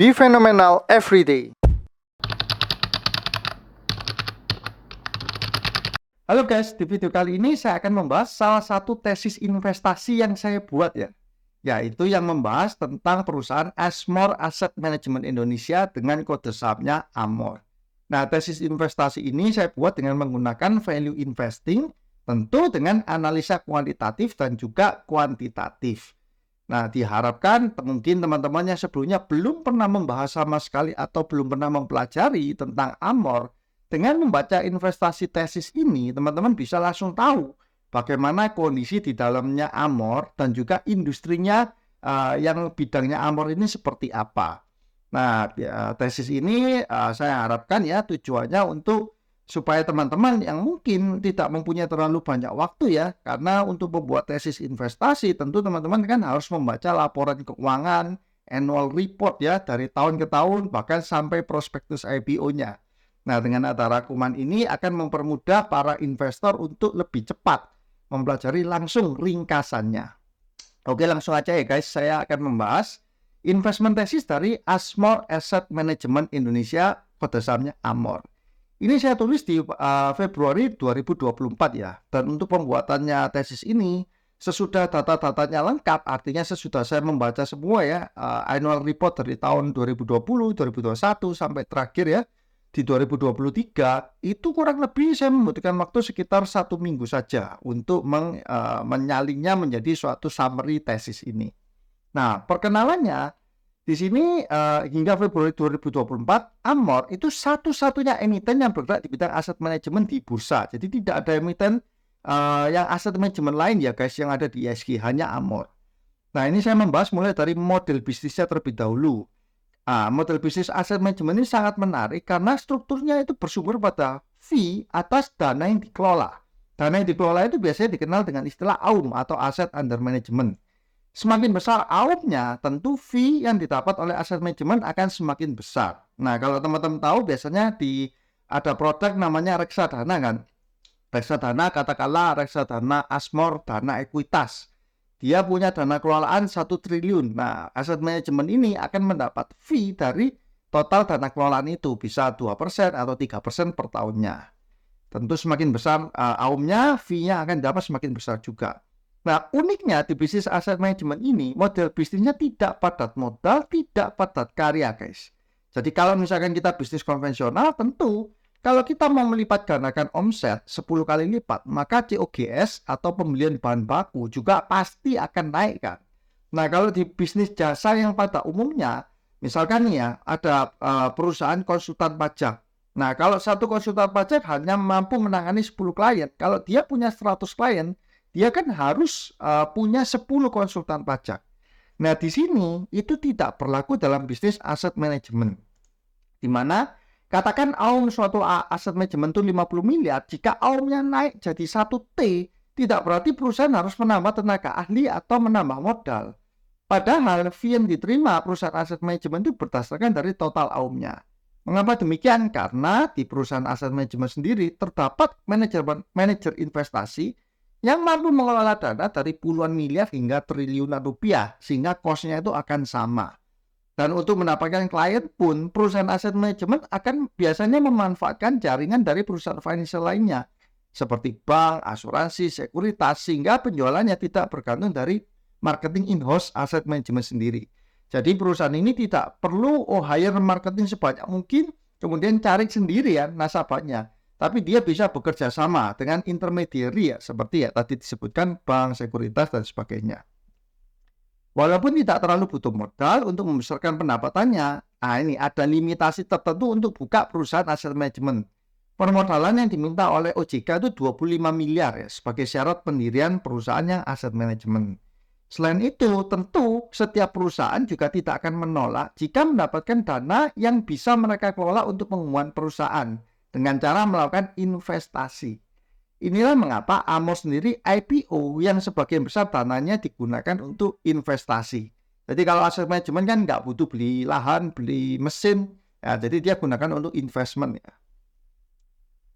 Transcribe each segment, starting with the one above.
Be phenomenal every day. Halo guys, di video kali ini saya akan membahas salah satu tesis investasi yang saya buat ya, yaitu yang membahas tentang perusahaan Asmore Asset Management Indonesia dengan kode sahamnya AMOR. Nah, tesis investasi ini saya buat dengan menggunakan value investing, tentu dengan analisa kuantitatif dan juga kuantitatif. Nah, diharapkan mungkin teman-teman yang sebelumnya belum pernah membahas sama sekali atau belum pernah mempelajari tentang AMOR, dengan membaca investasi tesis ini, teman-teman bisa langsung tahu bagaimana kondisi di dalamnya AMOR dan juga industrinya yang bidangnya AMOR ini seperti apa. Nah, tesis ini saya harapkan ya tujuannya untuk supaya teman-teman yang mungkin tidak mempunyai terlalu banyak waktu ya, karena untuk membuat tesis investasi tentu teman-teman kan harus membaca laporan keuangan, annual report ya dari tahun ke tahun bahkan sampai prospektus IPO-nya. Nah, dengan ada rangkuman ini akan mempermudah para investor untuk lebih cepat mempelajari langsung ringkasannya. Oke, langsung aja ya guys, saya akan membahas investment thesis dari Asmore Asset Management Indonesia, kode sahamnya AMOR. Ini saya tulis di Februari 2024 ya, dan untuk pembuatannya tesis ini sesudah data-datanya lengkap, artinya sesudah saya membaca semua ya, annual report dari tahun 2020, 2021 sampai terakhir ya, di 2023, itu kurang lebih saya membutuhkan waktu sekitar 1 minggu saja untuk menyalinnya menjadi suatu summary tesis ini. Nah, perkenalannya di sini hingga Februari 2024, AMOR itu satu-satunya emiten yang bergerak di bidang aset manajemen di bursa. Jadi tidak ada emiten yang aset manajemen lain ya guys yang ada di ISG, hanya AMOR. Nah, ini saya membahas mulai dari model bisnisnya terlebih dahulu. Model bisnis aset manajemen ini sangat menarik karena strukturnya itu bersumber pada fee atas dana yang dikelola. Dana yang dikelola itu biasanya dikenal dengan istilah AUM atau Asset Under Management. Semakin besar AUM-nya, tentu fee yang didapat oleh aset manajemen akan semakin besar. Nah, kalau teman-teman tahu biasanya ada produk namanya reksadana kan. Reksadana katakanlah reksadana Asmore Dana Ekuitas. Dia punya dana kelolaan 1 triliun. Nah, aset manajemen ini akan mendapat fee dari total dana kelolaan itu. Bisa 2% atau 3% per tahunnya. Tentu semakin besar AUM-nya, fee-nya akan dapat semakin besar juga. Nah, uniknya di bisnis aset manajemen ini, model bisnisnya tidak padat modal, tidak padat karya, guys. Jadi kalau misalkan kita bisnis konvensional, tentu kalau kita mau melipat gandakan omset 10 kali lipat, maka COGS atau pembelian bahan baku juga pasti akan naik kan. Nah, kalau di bisnis jasa yang pada umumnya, misalkan nih ya, ada perusahaan konsultan pajak. Nah, kalau satu konsultan pajak hanya mampu menangani 10 klien. Kalau dia punya 100 klien, dia kan harus punya 10 konsultan pajak. Nah, di sini itu tidak berlaku dalam bisnis aset manajemen. Di mana katakan AUM suatu aset manajemen itu 50 miliar, jika AUM-nya naik jadi 1T, tidak berarti perusahaan harus menambah tenaga ahli atau menambah modal. Padahal fee yang diterima perusahaan aset manajemen itu berdasarkan dari total AUM-nya. Mengapa demikian? Karena di perusahaan aset manajemen sendiri terdapat manajer investasi yang mampu mengelola dana dari puluhan miliar hingga triliunan rupiah, sehingga cost-nya itu akan sama. Dan untuk mendapatkan klien pun, perusahaan aset manajemen akan biasanya memanfaatkan jaringan dari perusahaan financial lainnya, seperti bank, asuransi, sekuritas, sehingga penjualannya tidak bergantung dari marketing in-house aset manajemen sendiri. Jadi perusahaan ini tidak perlu hire marketing sebanyak mungkin, kemudian cari sendiri ya nasabahnya. Tapi dia bisa bekerja sama dengan intermediary ya, seperti ya tadi disebutkan bank, sekuritas, dan sebagainya. Walaupun tidak terlalu butuh modal untuk membesarkan pendapatannya, ini ada limitasi tertentu untuk buka perusahaan aset manajemen. Permodalan yang diminta oleh OJK itu 25 miliar ya, sebagai syarat pendirian perusahaan yang aset manajemen. Selain itu, tentu setiap perusahaan juga tidak akan menolak jika mendapatkan dana yang bisa mereka kelola untuk pengembangan perusahaan dengan cara melakukan investasi. Inilah mengapa AMOR sendiri IPO yang sebagian besar dananya digunakan untuk investasi. Jadi kalau aset manajemen kan nggak butuh beli lahan, beli mesin, ya, jadi dia gunakan untuk investment ya.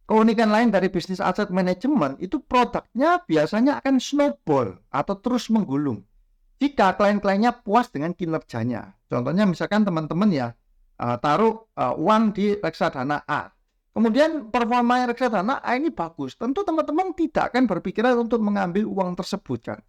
Keunikan lain dari bisnis aset manajemen itu produknya biasanya akan snowball atau terus menggulung. jika klien-kliennya puas dengan kinerjanya. Contohnya misalkan teman-teman ya taruh uang di reksadana A. Kemudian performa reksadana A ini bagus. Tentu teman-teman tidak akan berpikiran untuk mengambil uang tersebut kan.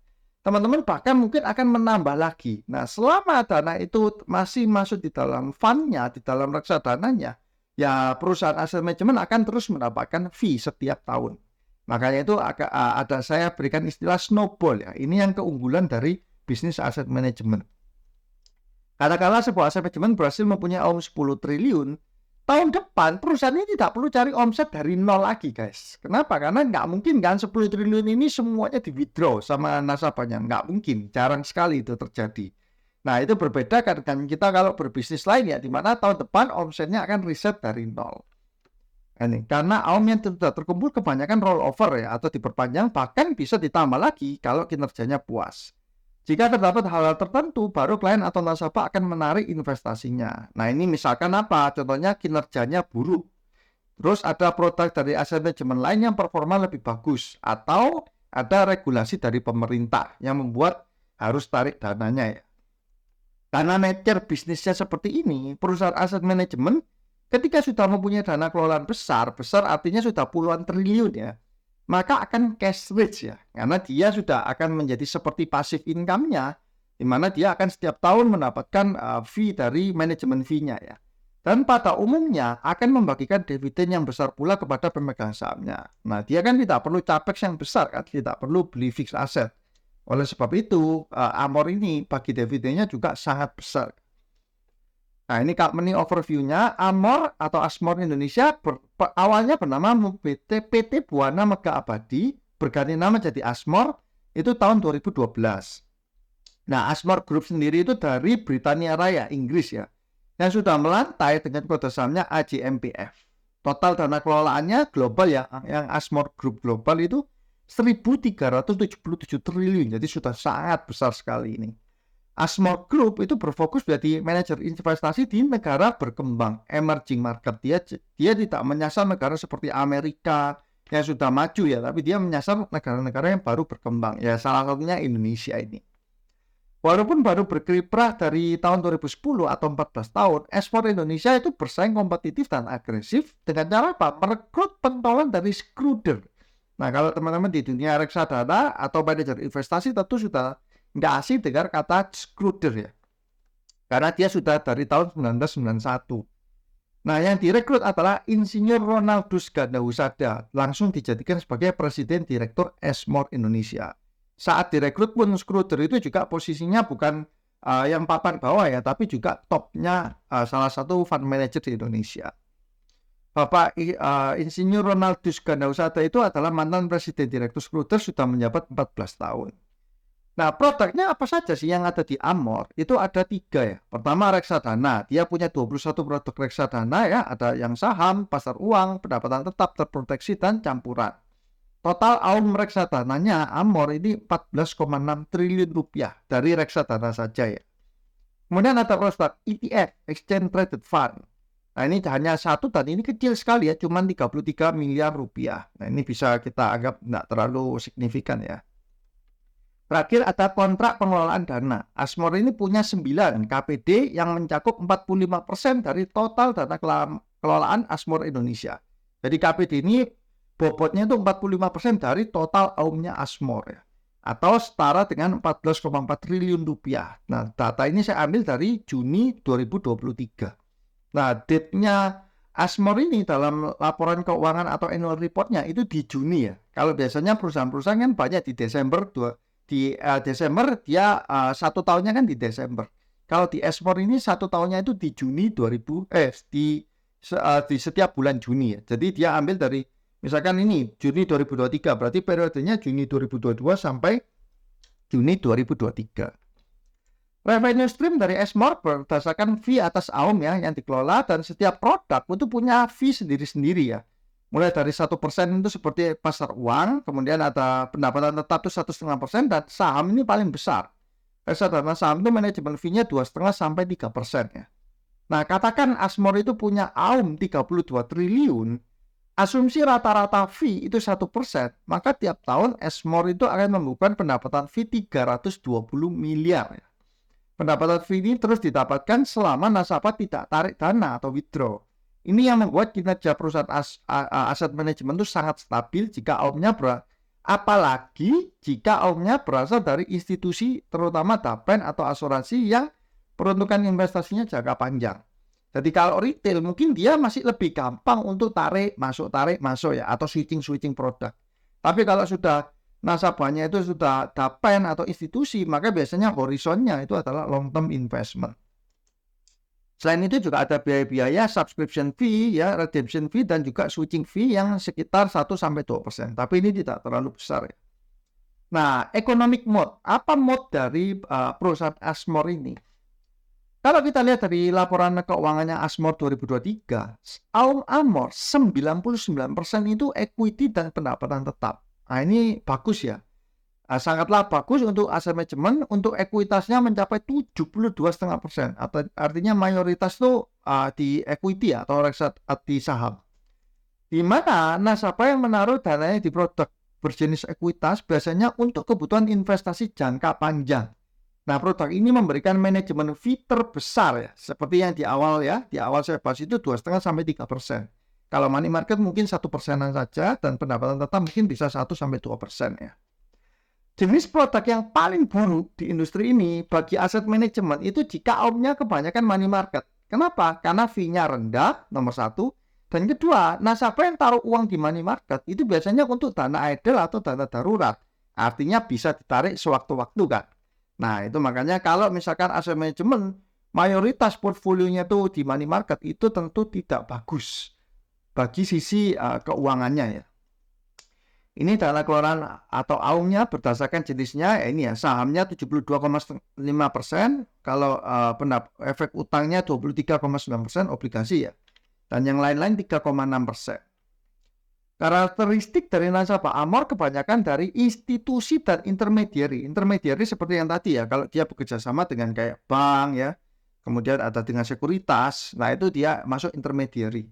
Teman-teman bahkan mungkin akan menambah lagi. Nah, selama dana itu masih masuk di dalam fund-nya, di dalam reksadananya, ya perusahaan aset manajemen akan terus mendapatkan fee setiap tahun. Makanya itu ada saya berikan istilah snowball ya. Ini yang keunggulan dari bisnis aset manajemen. Katakanlah sebuah aset manajemen berhasil mempunyai omset 10 triliun, tahun depan perusahaan ini tidak perlu cari omset dari nol lagi guys. Kenapa? Karena nggak mungkin kan 10 triliun ini semuanya di withdraw sama nasabahnya. Nggak mungkin, jarang sekali itu terjadi. Nah itu berbeda dengan kita kalau berbisnis lain ya, dimana tahun depan omsetnya akan riset dari nol. Ini karena AUM yang sudah terkumpul kebanyakan rollover ya atau diperpanjang, bahkan bisa ditambah lagi kalau kinerjanya puas. Jika terdapat hal-hal tertentu, baru klien atau nasabah akan menarik investasinya. Nah ini misalkan apa? Contohnya kinerjanya buruk. Terus ada produk dari aset manajemen lain yang performa lebih bagus. Atau ada regulasi dari pemerintah yang membuat harus tarik dananya ya. Karena nature bisnisnya seperti ini, perusahaan aset manajemen ketika sudah mempunyai dana kelolaan besar artinya sudah puluhan triliun ya, maka akan cash rich ya, karena dia sudah akan menjadi seperti passive income-nya, di mana dia akan setiap tahun mendapatkan fee dari manajemen fee-nya ya. Dan pada umumnya akan membagikan dividen yang besar pula kepada pemegang sahamnya. Nah, dia kan tidak perlu capex yang besar kan, tidak perlu beli fixed asset. Oleh sebab itu, Amor ini bagi dividennya juga sangat besar. Nah, ini company overview-nya. Amor atau Asmor Indonesia awalnya bernama PT Buana Mega Abadi, berganti nama jadi Asmor, itu tahun 2012. Nah, Asmor Group sendiri itu dari Britania Raya, Inggris ya, yang sudah melantai dengan kode sahamnya AJMPF. Total dana kelolaannya global ya, yang Asmor Group global itu 1.377 triliun, jadi sudah sangat besar sekali ini. Asmor Group itu berfokus menjadi manajer investasi di negara berkembang, emerging market. Dia tidak menyasar negara seperti Amerika yang sudah maju ya, tapi dia menyasar negara-negara yang baru berkembang. Ya, salah satunya Indonesia ini. Walaupun baru berkiprah dari tahun 2010 atau 14 tahun, Asmor Indonesia itu bersaing kompetitif dan agresif dengan cara apa? Merekrut pentolan dari Schröder. Nah, kalau teman-teman di dunia reksadana atau manajer investasi tentu sudah nggak asing dengar kata Schröder ya, karena dia sudah dari tahun 1991. Nah, yang direkrut adalah Insinyur Ronaldus Gandahusada, langsung dijadikan sebagai Presiden Direktur Asmor Indonesia. Saat direkrut pun Schröder itu juga posisinya bukan yang papan bawah ya, tapi juga topnya salah satu fund manager di Indonesia. Bapak Insinyur Ronaldus Gandahusada itu adalah mantan Presiden Direktur Schröder, sudah menjabat 14 tahun. Nah, produknya apa saja sih yang ada di Amor? Itu ada 3 ya. Pertama, reksadana. Dia punya 21 produk reksadana ya. Ada yang saham, pasar uang, pendapatan tetap, terproteksi, dan campuran. Total AUM reksadananya Amor ini 14,6 triliun rupiah dari reksadana saja ya. Kemudian ada produk ETF, Exchange Traded Fund. Nah, ini hanya satu dan ini kecil sekali ya, cuma 33 miliar rupiah. Nah, ini bisa kita anggap tidak terlalu signifikan ya. Terakhir ada kontrak pengelolaan dana. Asmor ini punya 9 KPD yang mencakup 45% dari total dana kelolaan Asmor Indonesia. Jadi KPD ini bobotnya itu 45% dari total AUM-nya Asmor ya. Atau setara dengan 14,4 triliun rupiah. Nah, data ini saya ambil dari Juni 2023. Nah, date-nya Asmor ini dalam laporan keuangan atau annual report-nya itu di Juni ya. Kalau biasanya perusahaan-perusahaan kan banyak di Desember Desember dia 1 tahunnya kan di Desember. Kalau di Asmor ini 1 tahunnya itu di Juni di setiap bulan Juni ya. Jadi dia ambil dari misalkan ini Juni 2023, berarti periodenya Juni 2022 sampai Juni 2023. Revenue stream dari Asmor berdasarkan fee atas AUM ya yang dikelola, dan setiap produk itu punya fee sendiri-sendiri ya. Mulai dari 1% itu seperti pasar uang, kemudian ada pendapatan tetap itu 1,5%, dan saham ini paling besar. Reksadana saham itu manajemen fee-nya 2,5 sampai 3% ya. Nah, katakan Asmor itu punya AUM 32 triliun, asumsi rata-rata fee itu 1%, maka tiap tahun Asmore itu akan membukukan pendapatan fee 320 miliar. Pendapatan fee ini terus didapatkan selama nasabah tidak tarik dana atau withdraw. Ini yang membuat kinerja perusahaan aset manajemen itu sangat stabil jika apalagi jika AUM-nya berasal dari institusi terutama dapen atau asuransi yang peruntukan investasinya jangka panjang. Jadi kalau retail mungkin dia masih lebih gampang untuk tarik masuk ya, atau switching produk. Tapi kalau sudah nasabahnya itu sudah dapen atau institusi, maka biasanya horizonnya itu adalah long term investment. Selain itu juga ada biaya-biaya subscription fee, ya, redemption fee, dan juga switching fee yang sekitar 1-2%. Tapi ini tidak terlalu besar ya. Nah, economic mode. Apa mode dari perusahaan Asmore ini? Kalau kita lihat dari laporan keuangannya Asmore 2023, AUM Asmore 99% itu equity dan pendapatan tetap. Nah, ini bagus ya. Sangatlah bagus untuk aset manajemen. Untuk ekuitasnya mencapai 72,5%, atau artinya mayoritas itu di equity atau di saham. Di mana nasabah yang menaruh dananya di produk berjenis ekuitas biasanya untuk kebutuhan investasi jangka panjang. Nah, produk ini memberikan manajemen fee terbesar ya, seperti yang di awal saya bahas itu 2,5-3%. Kalau money market mungkin 1%-an saja, dan pendapatan tetap mungkin bisa 1-2% ya. Jenis produk yang paling buruk di industri ini bagi aset manajemen itu jika AUM-nya kebanyakan money market. Kenapa? Karena fee-nya rendah, nomor satu. Dan kedua, nasabah yang taruh uang di money market itu biasanya untuk dana idle atau dana darurat. Artinya bisa ditarik sewaktu-waktu kan. Nah, itu makanya kalau misalkan aset manajemen mayoritas portfolionya itu di money market, itu tentu tidak bagus bagi sisi keuangannya ya. Ini dana keluaran atau AUM-nya berdasarkan jenisnya, ini ya, sahamnya 72,5%, kalau efek utangnya 23,9%, obligasi ya, dan yang lain-lain 3,6%. Karakteristik dari nasabah Asmore kebanyakan dari institusi dan intermediary. Intermediary seperti yang tadi ya, kalau dia bekerja sama dengan kayak bank ya, kemudian ada dengan sekuritas, nah itu dia masuk intermediary.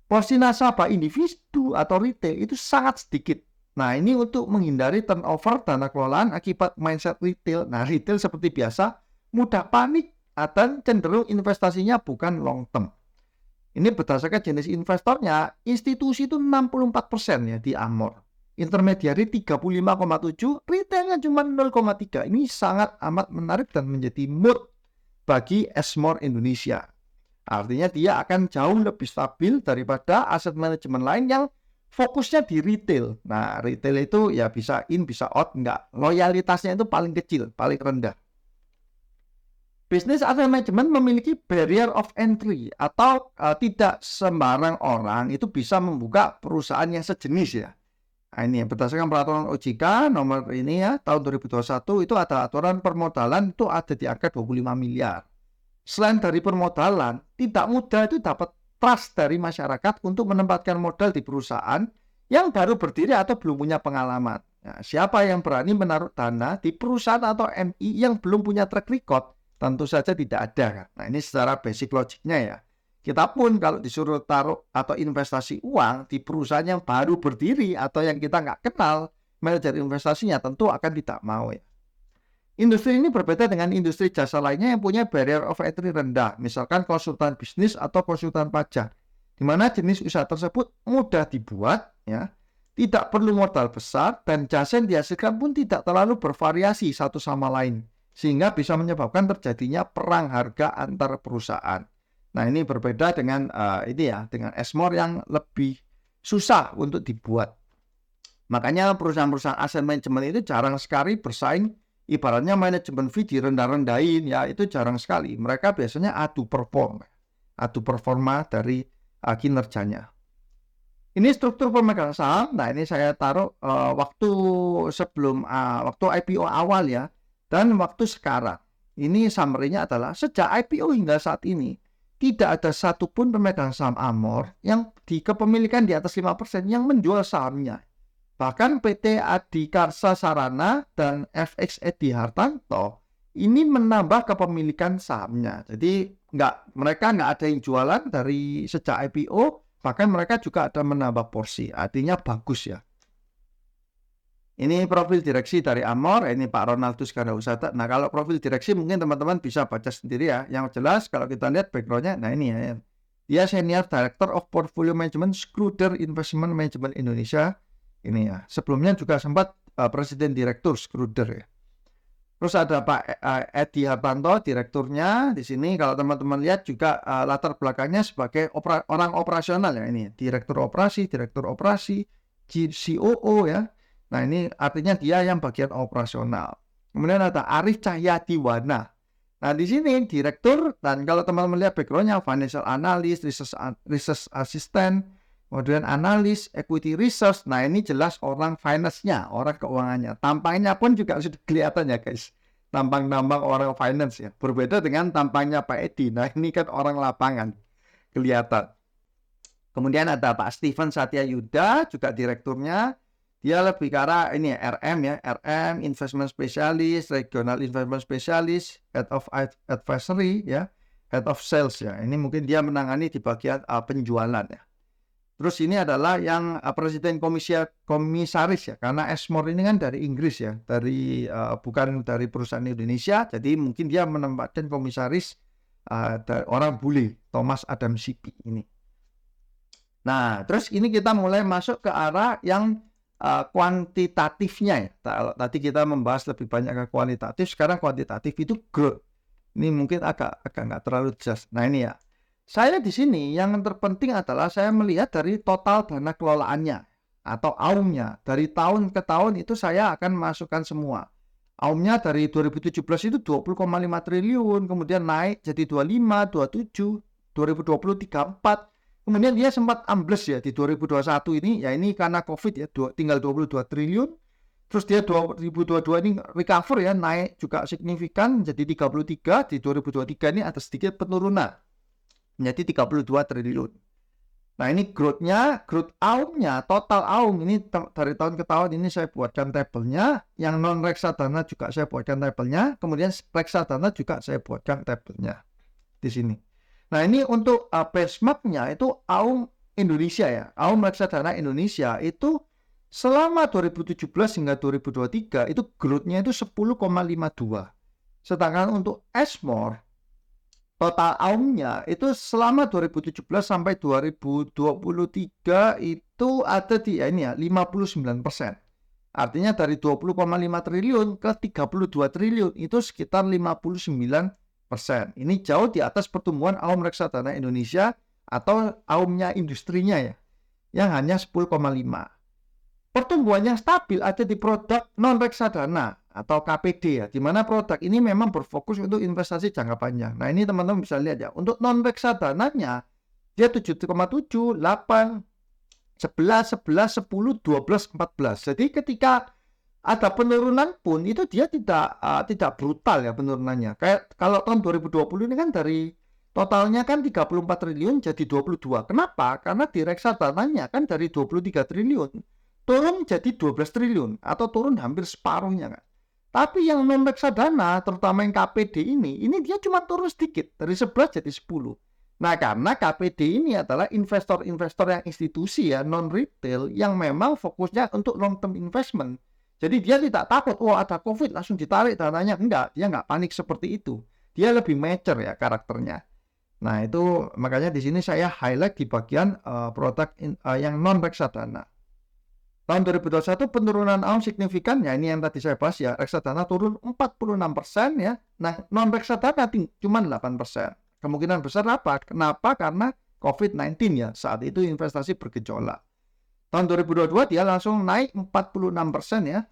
Porsi nasabah individu atau retail itu sangat sedikit. Nah, ini untuk menghindari turnover dana kelolaan akibat mindset retail. Nah, retail seperti biasa mudah panik dan cenderung investasinya bukan long term. Ini berdasarkan jenis investornya, institusi itu 64% ya di Asmore. Intermediary 35,7, retailnya cuma 0,3. Ini sangat amat menarik dan menjadi mood bagi Asmore Indonesia. Artinya dia akan jauh lebih stabil daripada aset manajemen lain yang fokusnya di retail. Nah, retail itu ya bisa in, bisa out, enggak. Loyalitasnya itu paling kecil, paling rendah. Bisnis aset manajemen memiliki barrier of entry, atau tidak sembarang orang itu bisa membuka perusahaan yang sejenis ya. Nah, ini berdasarkan peraturan OJK nomor ini ya, tahun 2021 itu ada aturan permodalan itu ada di angka 25 miliar. Selain dari permodalan, tidak mudah itu dapat trust dari masyarakat untuk menempatkan modal di perusahaan yang baru berdiri atau belum punya pengalaman. Nah, siapa yang berani menaruh dana di perusahaan atau MI yang belum punya track record? Tentu saja tidak ada kan. Nah, ini secara basic logiknya ya. Kita pun kalau disuruh taruh atau investasi uang di perusahaan yang baru berdiri atau yang kita nggak kenal manajer investasinya, tentu akan tidak mau ya. Industri ini berbeda dengan industri jasa lainnya yang punya barrier of entry rendah, misalkan konsultan bisnis atau konsultan pajak, di mana jenis usaha tersebut mudah dibuat, ya, tidak perlu modal besar, dan jasa yang dihasilkan pun tidak terlalu bervariasi satu sama lain, sehingga bisa menyebabkan terjadinya perang harga antar perusahaan. Nah, ini berbeda dengan dengan Asmore yang lebih susah untuk dibuat. Makanya perusahaan-perusahaan aset manajemen itu jarang sekali bersaing. Ibaratnya manajemen fee direndah-rendahin ya, itu jarang sekali. Mereka biasanya adu performa dari kinerjanya. Ini struktur pemegang saham. Nah, ini saya taruh waktu sebelum waktu IPO awal ya, dan waktu sekarang. Ini summary-nya adalah sejak IPO hingga saat ini tidak ada satupun pemegang saham Asmore yang di kepemilikan di atas 5% yang menjual sahamnya. Bahkan PT Adikarsa Sarana dan FX Edi Hartanto ini menambah kepemilikan sahamnya. Jadi mereka nggak ada yang jualan dari sejak IPO, Bahkan mereka juga ada menambah porsi, artinya bagus ya. Ini profil direksi dari Amor, ini Pak Ronaldus Gandawusata. Nah, kalau profil direksi mungkin teman-teman bisa baca sendiri ya. Yang jelas kalau kita lihat background-nya, nah ini ya. Dia Senior Director of Portfolio Management Schroeder Investment Management Indonesia. Ini ya. Sebelumnya juga sempat Presiden Direktur Schroeder ya. Terus ada Pak Edi Hartanto, direkturnya di sini. Kalau teman-teman lihat juga latar belakangnya sebagai orang operasional ya ini. Direktur operasi, COO ya. Nah, ini artinya dia yang bagian operasional. Kemudian ada Arif Cahyadiwana. Nah, di sini direktur, dan kalau teman-teman lihat background-nya, financial analyst, research assistant, kemudian analis, equity research. Nah, ini jelas orang finance-nya, orang keuangannya. Tampangnya pun juga sudah kelihatan ya, guys. Tampang-tampang orang finance ya. Berbeda dengan tampangnya Pak Edi. Nah, ini kan orang lapangan. Kelihatan. Kemudian ada Pak Steven Satyayuda, juga direkturnya. Dia lebih ke arah ini RM ya, RM, Investment Specialist, Regional Investment Specialist, Head of Advisory ya, Head of Sales ya. Ini mungkin dia menangani di bagian penjualan ya. Terus ini adalah yang Presiden Komisaris ya, karena Esmore ini kan dari Inggris ya, dari bukan dari perusahaan Indonesia, jadi mungkin dia menempatkan komisaris dari orang bule, Thomas Adam Sipi ini. Nah, terus ini kita mulai masuk ke arah yang kuantitatifnya ya. Tadi kita membahas lebih banyak ke kualitatif, sekarang kuantitatif itu growth. Ini mungkin agak nggak terlalu jelas. Nah ini ya, saya di sini yang terpenting adalah saya melihat dari total dana kelolaannya atau AUM-nya. Dari tahun ke tahun itu saya akan masukkan semua. AUM-nya dari 2017 itu 20,5 triliun, kemudian naik jadi 25, 27, 2020 34. Kemudian dia sempat ambles ya di 2021 ini, ya ini karena COVID ya, tinggal 22 triliun. Terus dia 2022 ini recover ya, naik juga signifikan jadi 33, di 2023 ini ada sedikit penurunan. Menjadi 32 triliun. Nah ini growth AUM-nya, total AUM ini dari tahun ke tahun ini saya buatkan tabelnya. Yang non reksadana juga saya buatkan tabelnya. Kemudian reksadana juga saya buatkan tabelnya di sini. Nah ini untuk benchmark-nya itu AUM Indonesia ya. AUM reksadana Indonesia itu selama 2017 hingga 2023 itu growth-nya itu 10,52. Sedangkan untuk Esmore total AUM-nya itu selama 2017 sampai 2023 itu ada di ya ini ya 59%. Artinya dari 20,5 triliun ke 32 triliun itu sekitar 59%. Ini jauh di atas pertumbuhan AUM reksadana Indonesia atau AUM-nya industrinya ya, yang hanya 10,5. Pertumbuhan yang stabil ada di produk non reksadana atau KPD ya, di mana produk ini memang berfokus untuk investasi jangka panjang. Nah ini teman-teman bisa lihat ya, untuk non reksadananya dia 7,7, 8, 11, 11, 10, 12, 14. Jadi ketika ada penurunan pun itu dia tidak brutal ya penurunannya. Kayak kalau tahun 2020 ini kan dari totalnya kan 34 triliun jadi 22. Kenapa? Karena di reksadananya kan dari 23 triliun turun jadi 12 triliun atau turun hampir separuhnya kan. Tapi yang non reksadana terutama yang KPD ini dia cuma turun sedikit dari 11 jadi 10. Nah, karena KPD ini adalah investor-investor yang institusi ya, non retail yang memang fokusnya untuk long term investment. Jadi dia tidak takut, ada COVID langsung ditarik dananya. Enggak, dia nggak panik seperti itu. Dia lebih mature ya karakternya. Nah itu makanya di sini saya highlight di bagian produk yang non reksadana. Tahun 2021 penurunan AUM signifikan ya, ini yang tadi saya bahas ya, reksadana turun 46% ya. Nah non reksadana cuma 8%. Kemungkinan besar apa? Kenapa? Karena COVID-19 ya, saat itu investasi bergejolak. Tahun 2022 dia langsung naik 46% ya.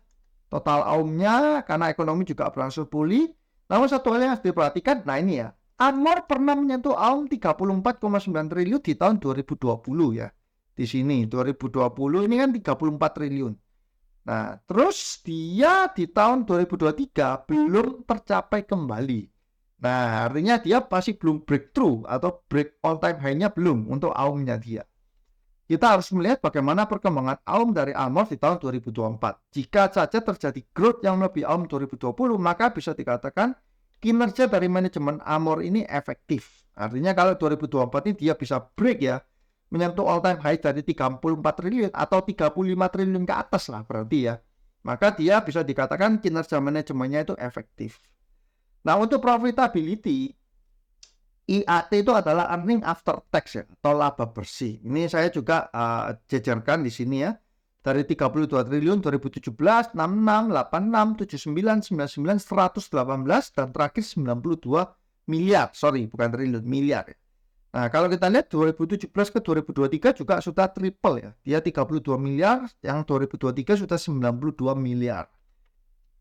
Total AUM-nya karena ekonomi juga berangsur pulih. Namun satu hal yang harus diperhatikan, nah ini ya, Anmor pernah menyentuh AUM 34,9 triliun di tahun 2020 ya. Di sini 2020 ini kan 34 triliun. Nah, terus dia di tahun 2023 belum tercapai kembali. Nah, artinya dia masih belum breakthrough atau break all time high-nya belum untuk AUM-nya dia. Kita harus melihat bagaimana perkembangan AUM dari Anmor di tahun 2024. Jika saja terjadi growth yang lebih AUM 2020, maka bisa dikatakan kinerja dari manajemen Anmor ini efektif. Artinya kalau 2024 ini dia bisa break ya, menyentuh all time high dari 34 triliun atau 35 triliun ke atas lah berarti ya. Maka dia bisa dikatakan kinerja manajemennya itu efektif. Nah, untuk profitability, IAT itu adalah earning after tax ya, atau laba bersih. Ini saya juga jejerkan di sini ya. Dari 32 triliun 2017, 66, 86, 79, 99, 118, dan terakhir 92 miliar. Sorry, bukan triliun, miliar ya. Nah, kalau kita lihat 2017 ke 2023 juga sudah triple ya. Dia 32 miliar, yang 2023 sudah 92 miliar.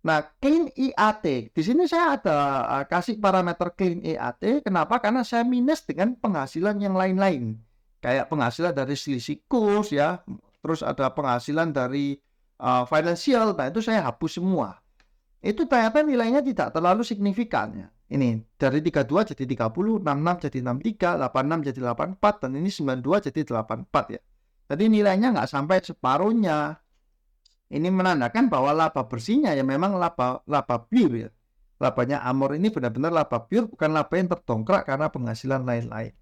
Nah, clean IAT. Di sini saya ada kasih parameter clean IAT. Kenapa? Karena saya minus dengan penghasilan yang lain-lain. Kayak penghasilan dari selisih kurs ya. Terus ada penghasilan dari financial. Nah, itu saya hapus semua. Itu ternyata nilainya tidak terlalu signifikan ya. Ini dari 32 jadi 30, 66 jadi 63, 86 jadi 84, dan ini 92 jadi 84 ya. Jadi nilainya nggak sampai separuhnya. Ini menandakan bahwa laba bersihnya ya memang laba pure ya. Labanya Amor ini benar-benar laba pure, bukan laba yang terdongkrak karena penghasilan lain-lain.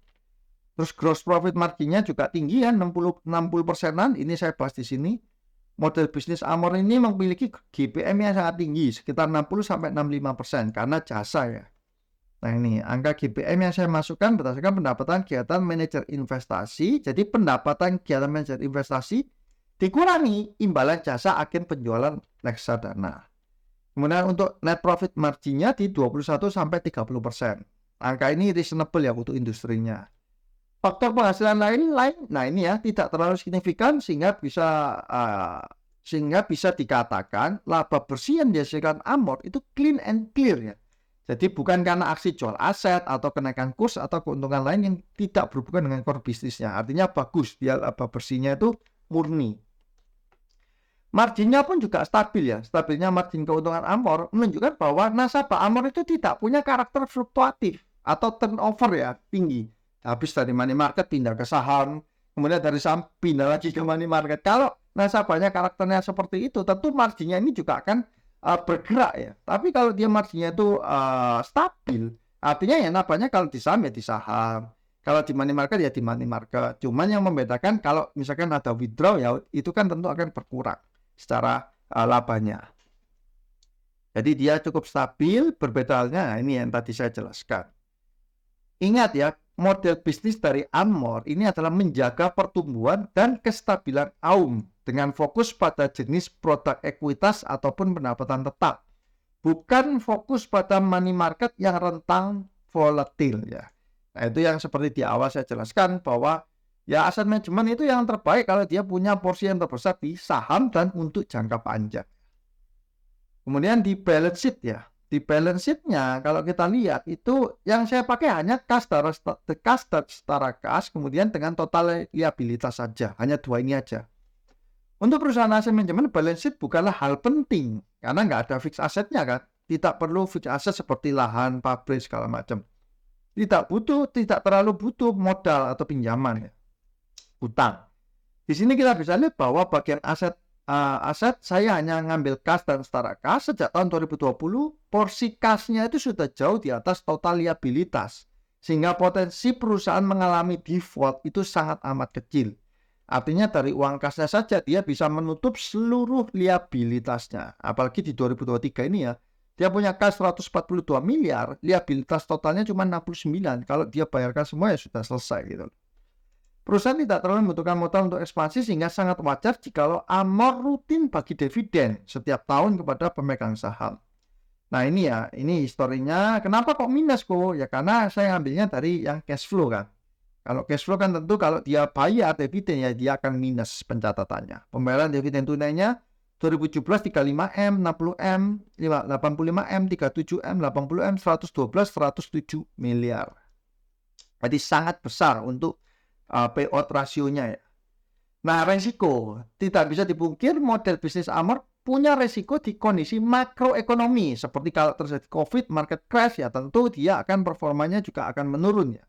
Terus gross profit marginnya juga tinggi ya, 60%-an. Ini saya bahas di sini. Model bisnis Amor ini memiliki GPM yang sangat tinggi, sekitar 60-65% karena jasa ya. Nah, ini angka GPM yang saya masukkan berdasarkan pendapatan kegiatan manajer investasi. Jadi pendapatan kegiatan manajer investasi dikurangi imbalan jasa agen penjualan reksadana. Kemudian untuk net profit marginnya di 21-30%. Angka ini reasonable ya untuk industrinya. Faktor penghasilan lain-lain, nah ini ya tidak terlalu signifikan sehingga bisa dikatakan laba bersih yang dihasilkan Amor itu clean and clear ya. Jadi bukan karena aksi jual aset atau kenaikan kurs atau keuntungan lain yang tidak berhubungan dengan core bisnisnya. Artinya bagus, dia laba bersihnya itu murni. Marginnya pun juga stabil ya. Stabilnya margin keuntungan Amor menunjukkan bahwa nasabah Amor itu tidak punya karakter fluktuatif atau turnover ya tinggi. Habis dari money market pindah ke saham, kemudian dari saham pindah lagi ke money market. Kalau nasabahnya karakternya seperti itu, tentu marginnya ini juga akan bergerak ya. Tapi kalau dia marginnya itu stabil, artinya ya nasabahnya kalau di saham ya di saham, kalau di money market ya di money market. Cuman yang membedakan kalau misalkan ada withdraw ya itu kan tentu akan berkurang secara labanya. Jadi dia cukup stabil, berbeda halnya. Nah, ini yang tadi saya jelaskan. Ingat ya, model bisnis dari Amor ini adalah menjaga pertumbuhan dan kestabilan AUM dengan fokus pada jenis produk ekuitas ataupun pendapatan tetap. Bukan fokus pada money market yang rentan volatil ya. Nah, itu yang seperti di awal saya jelaskan bahwa ya aset manajemen itu yang terbaik kalau dia punya porsi yang terbesar di saham dan untuk jangka panjang. Kemudian di balance sheet ya. Di balance sheet-nya kalau kita lihat itu yang saya pakai hanya kas dan setara kas, kemudian dengan total liabilitas saja, hanya dua ini aja. Untuk perusahaan aset manajemen, balance sheet bukanlah hal penting karena nggak ada fixed asetnya kan, tidak perlu fixed aset seperti lahan, pabrik segala macam. Tidak terlalu butuh modal atau pinjaman ya, utang. Di sini kita bisa lihat bahwa bagian aset saya hanya ngambil kas dan setara kas. Sejak tahun 2020 porsi kasnya itu sudah jauh di atas total liabilitas sehingga potensi perusahaan mengalami default itu sangat amat kecil. Artinya dari uang kasnya saja dia bisa menutup seluruh liabilitasnya. Apalagi di 2023 ini ya, dia punya kas 142 miliar, liabilitas totalnya cuma 69. Kalau dia bayarkan semua ya sudah selesai gitu. Perusahaan tidak terlalu membutuhkan modal untuk ekspansi sehingga sangat wajar jikalau Amor rutin bagi dividen setiap tahun kepada pemegang saham. Nah ini ya, ini historinya. Kenapa kok minus kok? Ya karena saya ambilnya dari yang cash flow kan. Kalau cash flow kan tentu kalau dia bayar dividen ya dia akan minus pencatatannya. Pembayaran dividen tunainya 2017 35M, 60M, 85M, 37M, 80M, 112, 107 miliar. Jadi sangat besar untuk payout rasionya ya. Nah, resiko tidak bisa dipungkir model bisnis Amor punya resiko di kondisi makroekonomi seperti kalau terjadi COVID, market crash ya tentu dia akan performanya juga akan menurun ya.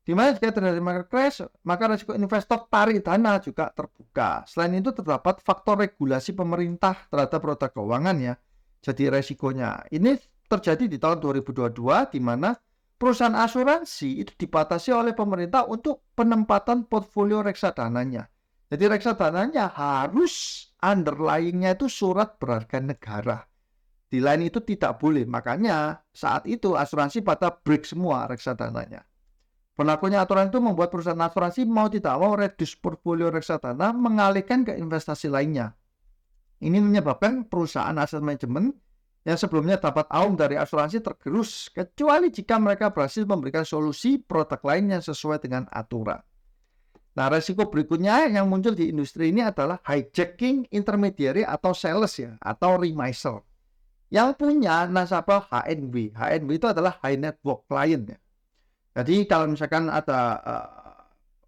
Dimana jika terjadi market crash maka resiko investor tarik dana juga terbuka. Selain itu terdapat faktor regulasi pemerintah terhadap produk keuangan ya. Jadi resikonya ini terjadi di tahun 2022 di mana perusahaan asuransi itu dibatasi oleh pemerintah untuk penempatan portfolio reksadananya. Jadi reksadananya harus underlying-nya itu surat berharga negara. Di lain itu tidak boleh. Makanya saat itu asuransi pada break semua reksadananya. Berlakunya aturan itu membuat perusahaan asuransi mau tidak mau reduce portfolio reksadana, mengalihkan ke investasi lainnya. Ini menyebabkan perusahaan aset manajemen yang sebelumnya dapat aum dari asuransi tergerus, kecuali jika mereka berhasil memberikan solusi produk lain yang sesuai dengan aturan. Nah, resiko berikutnya yang muncul di industri ini adalah hijacking intermediary atau sales ya, atau remiser yang punya nasabah HNW. HNW itu adalah high net worth client ya. Jadi kalau misalkan ada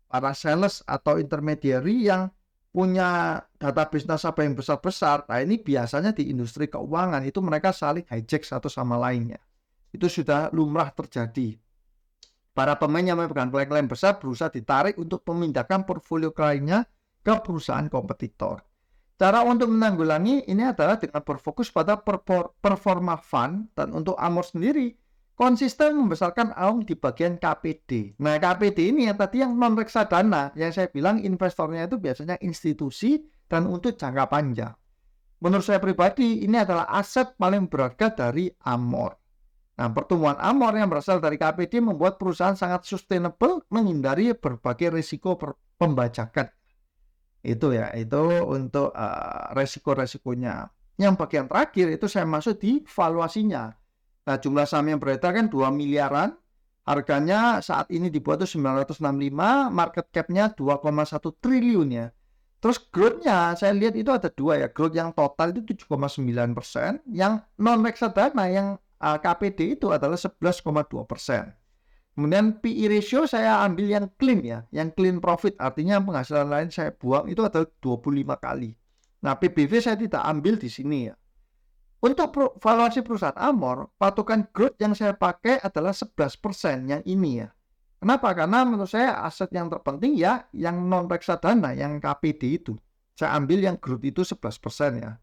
para sales atau intermediary yang punya database nasabah yang besar-besar, nah ini biasanya di industri keuangan itu mereka saling hijack satu sama lainnya. Itu sudah lumrah terjadi. Para pemain yang memegang klaim-klaim besar berusaha ditarik untuk memindahkan portfolio kliennya ke perusahaan kompetitor. Cara untuk menanggulangi ini adalah dengan berfokus pada performa fund, dan untuk Amor sendiri konsisten membesarkan aum di bagian KPD. Nah, KPD ini yang tadi yang non reksadana, yang saya bilang investornya itu biasanya institusi dan untuk jangka panjang. Menurut saya pribadi, ini adalah aset paling berharga dari Amor. Nah, pertumbuhan Amor yang berasal dari KPD membuat perusahaan sangat sustainable, menghindari berbagai risiko pembajakan. Itu ya, itu untuk resiko-resikonya. Yang bagian terakhir itu saya masuk di valuasinya. Nah, jumlah saham yang beredar kan 2 miliaran. Harganya saat ini dibuat itu 965, market cap-nya 2,1 triliun ya. Terus growth-nya saya lihat itu ada dua ya. Growth yang total itu 7,9%, yang non reksadana yang KPD itu adalah 11,2%. Kemudian PE ratio saya ambil yang clean ya, yang clean profit, artinya penghasilan lain saya buang itu adalah 25 kali. Nah, PBV saya tidak ambil di sini ya. Untuk valuasi perusahaan Amor, patokan growth yang saya pakai adalah 11% yang ini ya. Kenapa? Karena menurut saya aset yang terpenting ya yang non reksadana, yang KPD itu. Saya ambil yang growth itu 11% ya.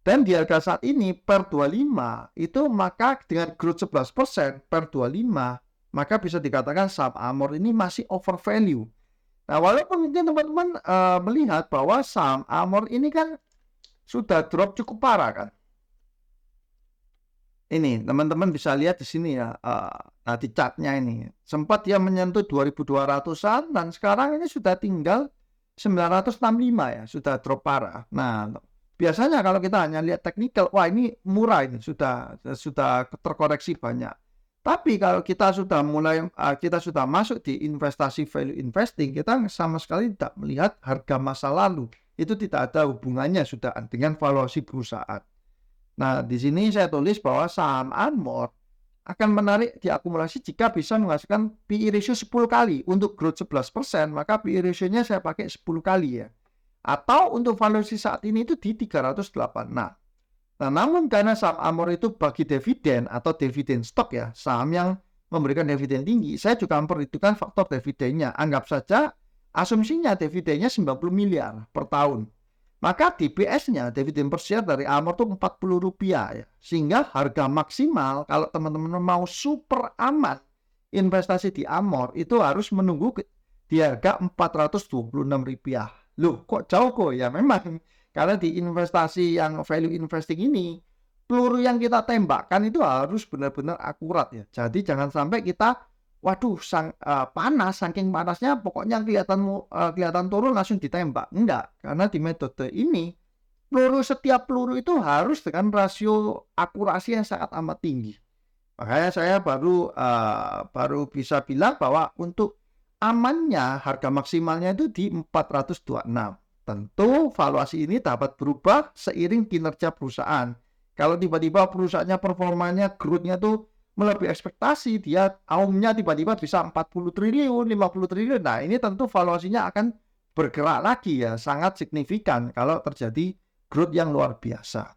Dan di harga saat ini per 25 itu maka dengan growth 11% per 25, maka bisa dikatakan saham Amor ini masih over value. Nah, walaupun mungkin teman-teman melihat bahwa saham Amor ini kan sudah drop cukup parah kan. Ini teman-teman bisa lihat di sini ya, nah di chartnya ini sempat dia menyentuh 2200-an dan sekarang ini sudah tinggal 965 ya, sudah drop parah. Nah, biasanya kalau kita hanya lihat teknikal, wah ini murah, ini sudah terkoreksi banyak. Tapi kalau kita sudah kita sudah masuk di investasi value investing, kita sama sekali tidak melihat harga masa lalu. Itu tidak ada hubungannya sudah dengan valuasi perusahaan. Nah, di sini saya tulis bahwa saham Amor akan menarik diakumulasi jika bisa menghasilkan PE ratio 10 kali. Untuk growth 11%, maka PE ratio-nya saya pakai 10 kali ya. Atau untuk valuasi saat ini itu di 308. Nah, namun karena saham Amor itu bagi dividen atau dividen stok ya, saham yang memberikan dividen tinggi, saya juga memperhitungkan faktor dividennya. Anggap saja asumsinya dividennya 90 miliar per tahun. Maka DPS-nya, dividen per share dari Amor itu Rp40 ya. Sehingga harga maksimal kalau teman-teman mau super aman investasi di Amor itu harus menunggu di harga Rp426. Loh, kok jauh kok? Ya memang karena di investasi yang value investing ini, peluru yang kita tembakkan itu harus benar-benar akurat ya. Jadi jangan sampai kita waduh, panas, saking panasnya pokoknya kelihatan turun langsung ditembak. Enggak, karena di metode ini setiap peluru itu harus dengan rasio akurasi yang sangat amat tinggi. Makanya saya baru bisa bilang bahwa untuk amannya harga maksimalnya itu di 426. Tentu valuasi ini dapat berubah seiring kinerja perusahaan. Kalau tiba-tiba perusahaannya performanya, growth-nya tuh melebihi ekspektasi, dia aumnya tiba-tiba bisa 40 triliun, 50 triliun. Nah, ini tentu valuasinya akan bergerak lagi ya, sangat signifikan kalau terjadi growth yang luar biasa.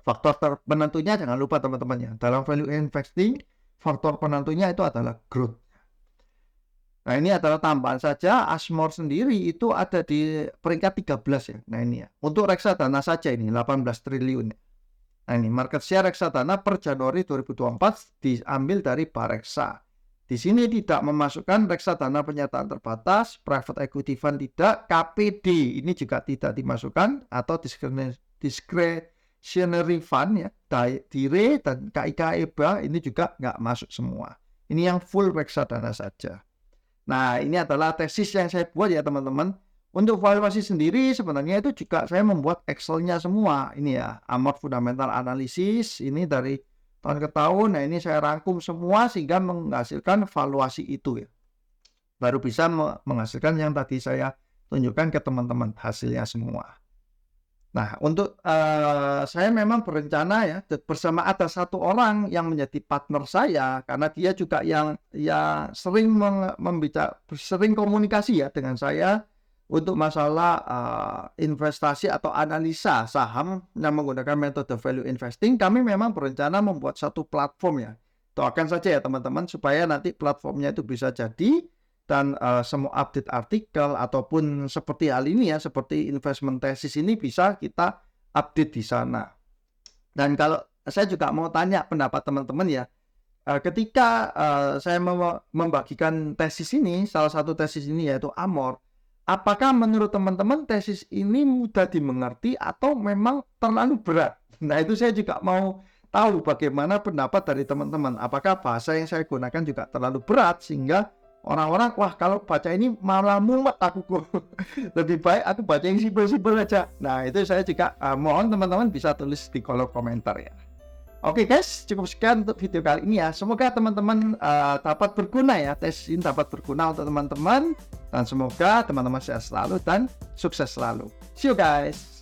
Faktor penentunya jangan lupa teman-teman ya, dalam value investing, faktor penentunya itu adalah growth. Nah, ini adalah tambahan saja, Asmor sendiri itu ada di peringkat 13 ya. Nah, ini ya. Untuk reksadana saja ini 18 triliun. Nah, ini market share reksadana per Januari 2024 diambil dari Bareksa. Di sini tidak memasukkan reksadana penyertaan terbatas, private equity fund tidak, KPD ini juga tidak dimasukkan, atau discretionary fund ya, DIRE dan KIK EBA ini juga nggak masuk semua. Ini yang full reksadana saja. Nah, ini adalah tesis yang saya buat ya teman-teman. Untuk valuasi sendiri sebenarnya itu juga saya membuat Excel-nya semua. Ini ya, Amort Fundamental Analysis, ini dari tahun ke tahun. Nah, ini saya rangkum semua sehingga menghasilkan valuasi itu ya. Baru bisa menghasilkan yang tadi saya tunjukkan ke teman-teman hasilnya semua. Nah, untuk saya memang berencana ya bersama ada satu orang yang menjadi partner saya karena dia juga yang sering sering komunikasi ya dengan saya untuk masalah investasi atau analisa saham yang menggunakan metode value investing. Kami memang berencana membuat satu platform ya. Doakan saja ya teman-teman supaya nanti platformnya itu bisa jadi dan semua update artikel ataupun seperti hal ini ya, seperti investment thesis ini bisa kita update di sana. Dan kalau saya juga mau tanya pendapat teman-teman ya, ketika saya membagikan tesis ini, salah satu tesis ini yaitu Amort, apakah menurut teman-teman tesis ini mudah dimengerti atau memang terlalu berat? Nah, itu saya juga mau tahu bagaimana pendapat dari teman-teman. Apakah bahasa yang saya gunakan juga terlalu berat sehingga orang-orang, wah kalau baca ini malah mumet aku kok. Lebih baik aku baca yang simpel-simpel aja. Nah, itu saya juga mohon teman-teman bisa tulis di kolom komentar ya. Oke guys, cukup sekian untuk video kali ini ya. Semoga teman-teman dapat berguna ya. Tes ini dapat berguna untuk teman-teman. Dan semoga teman-teman sehat selalu dan sukses selalu. See you guys.